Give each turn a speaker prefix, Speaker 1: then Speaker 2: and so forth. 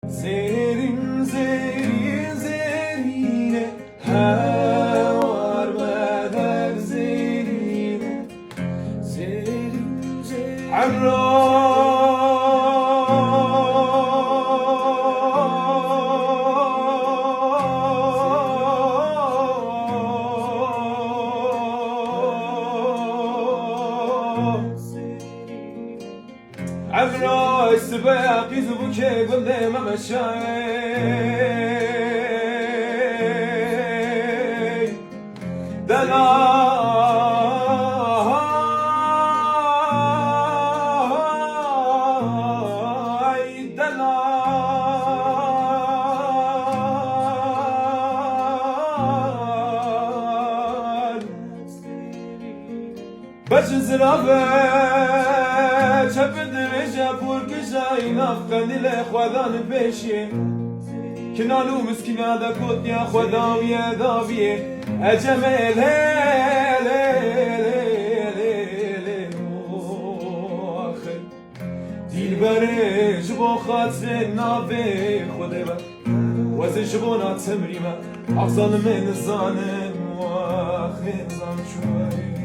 Speaker 1: زرین زرین زرینه هوار بدر زرینه زرین زرین عبرا السباق يزبوك قل ما مشاي دلاي دلال بجزرافه چپد رجا پور کشای نفقنی لخوادان پیشی کنالو مسکینا دا کتیا خوداویه داویه اجمل دیل بره جبو خاطر نابه خوده با وزن جبو ناتمری ما اقصان من زانم و آخر زان شوی